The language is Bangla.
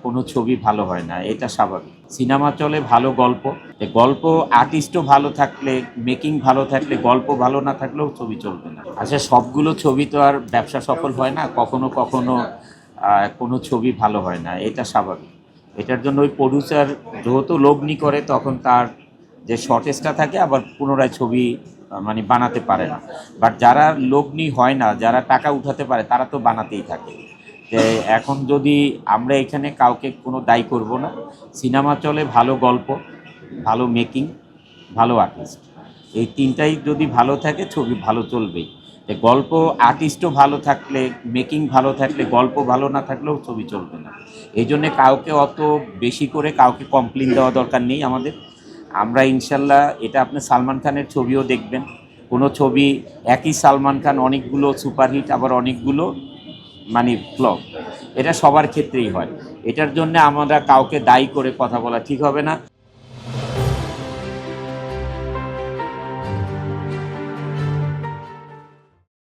কোনো ছবি ভালো হয় না, এটা স্বাভাবিক। সিনেমা চলে ভালো গল্প, গল্প আর্টিস্টও ভালো থাকলে, মেকিং ভালো থাকলে, গল্প ভালো না থাকলেও ছবি চলবে না। আচ্ছা, সবগুলো ছবি তো আর ব্যবসা সফল হয় না, কখনো কখনো কোনো ছবি ভালো হয় না, এটা স্বাভাবিক। এটার জন্য ওই প্রডিউসার যেহেতু লগ্নি করে, তখন তার যে শর্টেজটা থাকে আবার পুনরায় ছবি মানে বানাতে পারে না। বাট যারা লগ্নি হয় না, যারা টাকা উঠাতে পারে, তারা তো বানাতেই থাকে। যে এখন যদি আমরা এখানে কাউকে কোনো দায়ী করব না, সিনেমা চলে ভালো গল্প, ভালো মেকিং, ভালো আর্টিস্ট, এই তিনটাই যদি ভালো থাকে ছবি ভালো চলবেই। গল্প আর্টিস্টও ভালো থাকলে, মেকিং ভালো থাকলে, গল্প ভালো না থাকলেও ছবি চলবে না। এই জন্যে কাউকে অত বেশি করে কাউকে কমপ্লেন দেওয়া দরকার নেই আমাদের। আমরা ইনশাল্লাহ, এটা আপনি সালমান খানের ছবিও দেখবেন, কোনো ছবি একই সালমান খান অনেকগুলো সুপারহিট, আবার অনেকগুলো মানে ফ্লপ, এটা সবার ক্ষেত্রেই হয়। এটার জন্য আমরা কাউকে দায়ী করে কথা বলা ঠিক হবে না।